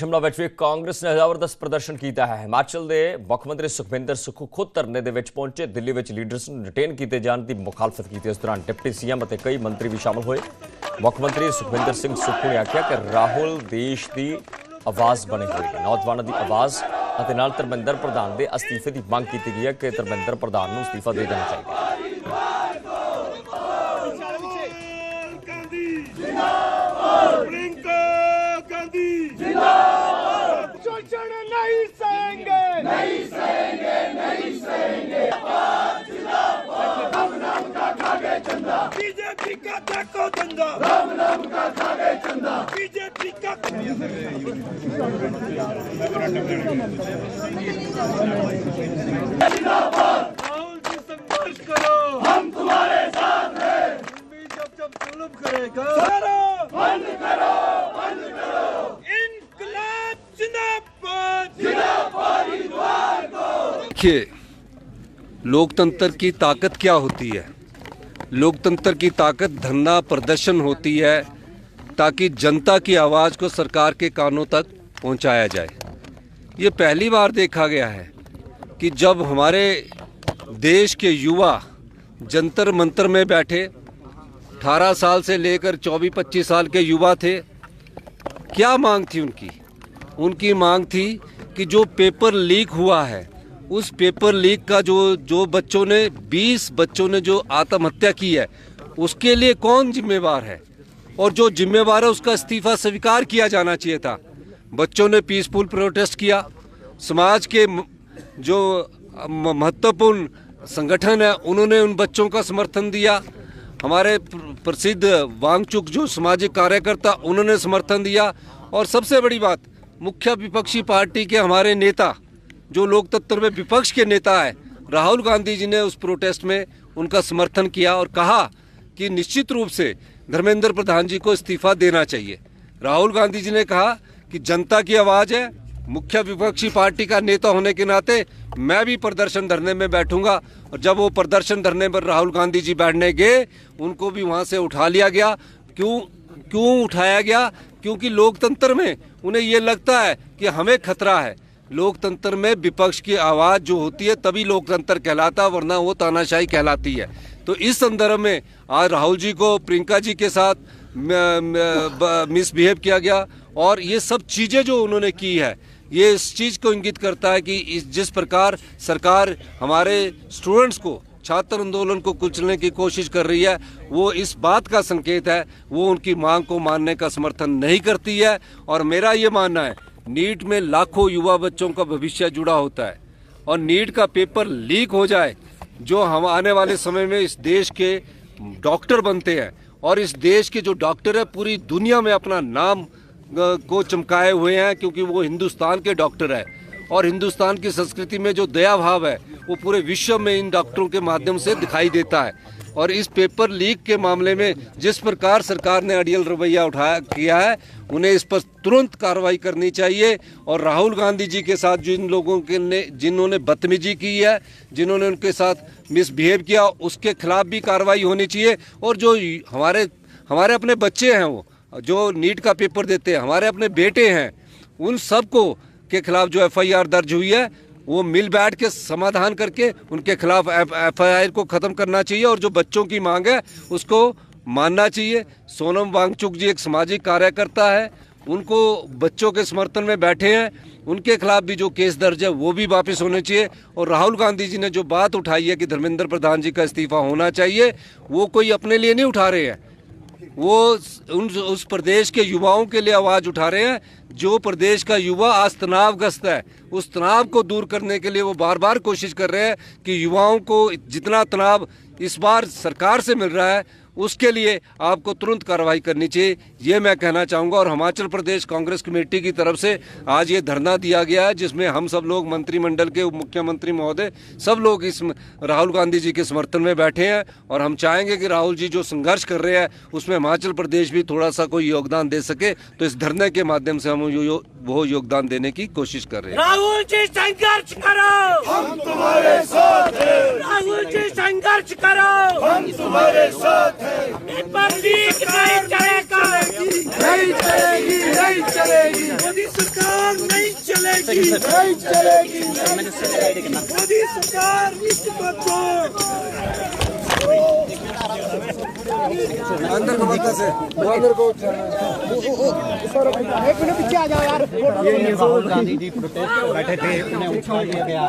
शिमला ਵਿੱਚ ਵੀ ਕਾਂਗਰਸ ਨੇ ਜ਼ਬਰਦਸਤ ਪ੍ਰਦਰਸ਼ਨ ਕੀਤਾ ਹੈ। ਹਿਮਾਚਲ ਦੇ ਮੁੱਖ ਮੰਤਰੀ ਸੁਖਵਿੰਦਰ ਸੁੱਖੂ ਖੁਦ ਧਰਨੇ ਦੇ ਵਿੱਚ ਪਹੁੰਚੇ। ਦਿੱਲੀ ਵਿੱਚ ਲੀਡਰਸ ਨੂੰ ਡਿਟੇਨ ਕੀਤੇ ਜਾਣ ਦੀ ਮੁਖਾਲਫਤ ਕੀਤੀ। ਇਸ ਦੌਰਾਨ ਡਿਪਟੀ ਸੀਐਮ ਅਤੇ ਕਈ ਮੰਤਰੀ ਵੀ ਸ਼ਾਮਲ ਹੋਏ। ਮੁੱਖ ਮੰਤਰੀ ਸੁਖਵਿੰਦਰ ਸਿੰਘ ਸੁੱਖੂ ਨੇ ਆਖਿਆ ਕਿ ਰਾਹੁਲ ਦੇਸ਼ ਦੀ ਆਵਾਜ਼ ਬਣੇ ਹੋਏ ਨੇ। ਨੌਜਵਾਨਾਂ ਦੀ ਆਵਾਜ਼ ਅਤੇ ਨਾਲ ਧਰਮਿੰਦਰ ਪ੍ਰਧਾਨ ਦੇ ਅਸਤੀਫੇ ਦੀ ਮੰਗ ਕੀਤੀ ਗਈ ਹੈ ਕਿ ਧਰਮਿੰਦਰ ਪ੍ਰਧਾਨ ਨੂੰ ਅਸਤੀਫਾ ਦੇ ਦੇਣਾ ਚਾਹੀਦਾ ਹੈ। बीजेपी का देखो धंधा, राम नाम का खागे चंदा, बीजेपी का राहुल जी संघर्ष करो, हम तुम्हारे साथ हैं। जब जुल्म करेगा बंद करो, बंद करो। इनकलाब जिंदाबाद, जिंदाबाद इतवार को। देखिए, लोकतंत्र की ताकत क्या होती है। लोकतंत्र की ताकत धरना प्रदर्शन होती है ताकि जनता की आवाज़ को सरकार के कानों तक पहुंचाया जाए। ये पहली बार देखा गया है कि जब हमारे देश के युवा जंतर मंतर में बैठे, 18 साल से लेकर 24-25 साल के युवा थे। क्या मांग थी उनकी? उनकी मांग थी कि जो पेपर लीक हुआ है, उस पेपर लीक का जो बच्चों ने 20 बच्चों ने जो आत्महत्या की है, उसके लिए कौन जिम्मेवार है, और जो जिम्मेवार है उसका इस्तीफा स्वीकार किया जाना चाहिए था। बच्चों ने पीसफुल प्रोटेस्ट किया। समाज के जो महत्वपूर्ण संगठन है उन्होंने उन बच्चों का समर्थन दिया। हमारे प्रसिद्ध वांगचुक जो सामाजिक कार्यकर्ता उन्होंने समर्थन दिया। और सबसे बड़ी बात, मुख्य विपक्षी पार्टी के हमारे नेता जो लोकतंत्र में विपक्ष के नेता है, राहुल गांधी जी ने उस प्रोटेस्ट में उनका समर्थन किया और कहा कि निश्चित रूप से धर्मेंद्र प्रधान जी को इस्तीफा देना चाहिए। राहुल गांधी जी ने कहा कि जनता की आवाज़ है, मुख्य विपक्षी पार्टी का नेता होने के नाते मैं भी प्रदर्शन धरने में बैठूंगा। और जब वो प्रदर्शन धरने पर राहुल गांधी जी बैठने गए, उनको भी वहाँ से उठा लिया गया। क्यों उठाया गया? क्योंकि लोकतंत्र में उन्हें ये लगता है कि हमें खतरा है। लोकतंत्र में विपक्ष की आवाज़ जो होती है तभी लोकतंत्र कहलाता, वरना वो तानाशाही कहलाती है। तो इस संदर्भ में आज राहुल जी को प्रियंका जी के साथ मिसबिहेव किया गया। और ये सब चीज़ें जो उन्होंने की है, ये इस चीज़ को इंगित करता है कि जिस प्रकार सरकार हमारे स्टूडेंट्स को, छात्र आंदोलन को कुचलने की कोशिश कर रही है, वो इस बात का संकेत है, वो उनकी मांग को मानने का समर्थन नहीं करती है। और मेरा ये मानना है, नीट में लाखों युवा बच्चों का भविष्य जुड़ा होता है, और नीट का पेपर लीक हो जाए, जो हम आने वाले समय में इस देश के डॉक्टर बनते हैं, और इस देश के जो डॉक्टर है पूरी दुनिया में अपना नाम को चमकाए हुए हैं, क्योंकि वो हिंदुस्तान के डॉक्टर है। और हिंदुस्तान की संस्कृति में जो दया भाव है वो पूरे विश्व में इन डॉक्टरों के माध्यम से दिखाई देता है। और इस पेपर लीक के मामले में जिस प्रकार सरकार ने अड़ियल रवैया किया है, उन्हें इस पर तुरंत कार्रवाई करनी चाहिए। और राहुल गांधी जी के साथ जिन लोगों के जिन्होंने बदतमीजी की है, जिन्होंने उनके साथ मिसबिहेव किया, उसके खिलाफ भी कार्रवाई होनी चाहिए। और जो हमारे अपने बच्चे हैं, वो जो नीट का पेपर देते हैं, हमारे अपने बेटे हैं, उन सबको के खिलाफ जो FIR दर्ज हुई है, वो मिल बैठ के समाधान करके उनके खिलाफ FIR को ख़त्म करना चाहिए। और जो बच्चों की मांग है उसको मानना चाहिए। सोनम वांगचुक जी एक सामाजिक कार्यकर्ता है, उनको बच्चों के समर्थन में बैठे हैं, उनके खिलाफ भी जो केस दर्ज है वो भी वापस होने चाहिए। और राहुल गांधी जी ने जो बात उठाई है कि धर्मेंद्र प्रधान जी का इस्तीफा होना चाहिए, वो कोई अपने लिए नहीं उठा रहे हैं, वो उस प्रदेश के युवाओं के लिए आवाज़ उठा रहे हैं। जो प्रदेश का युवा आज तनावग्रस्त है, उस तनाव को दूर करने के लिए वो बार बार कोशिश कर रहे हैं कि युवाओं को जितना तनाव इस बार सरकार से मिल रहा है, उसके लिए आपको तुरंत कार्रवाई करनी चाहिए, ये मैं कहना चाहूँगा। और हिमाचल प्रदेश कांग्रेस कमेटी की तरफ से आज ये धरना दिया गया है, जिसमें हम सब लोग मंत्रिमंडल के उप मुख्यमंत्री महोदय सब लोग इस राहुल गांधी जी के समर्थन में बैठे हैं। और हम चाहेंगे कि राहुल जी जो संघर्ष कर रहे हैं उसमें हिमाचल प्रदेश भी थोड़ा सा कोई योगदान दे सके। तो इस धरने के माध्यम से हम वो योगदान देने की कोशिश कर रहे हैं। राहुल जी संघर्ष करो, हम तुम्हारे साथ हैं। राहुल जी संघर्ष करो, हम तुम्हारे साथ हैं। पार्टी नहीं चलेगा, नहीं चलेगी, नहीं चलेगी। मोदी सरकार नहीं चलेगी, नहीं चलेगी। मोदी सरकार अंदर को बता से वो अंदर को एक मिनट पीछे आ जाओ यार। ये राहुल गांधी जी प्रोटेस्ट बैठे थे, उन्हें उठा लिया गया।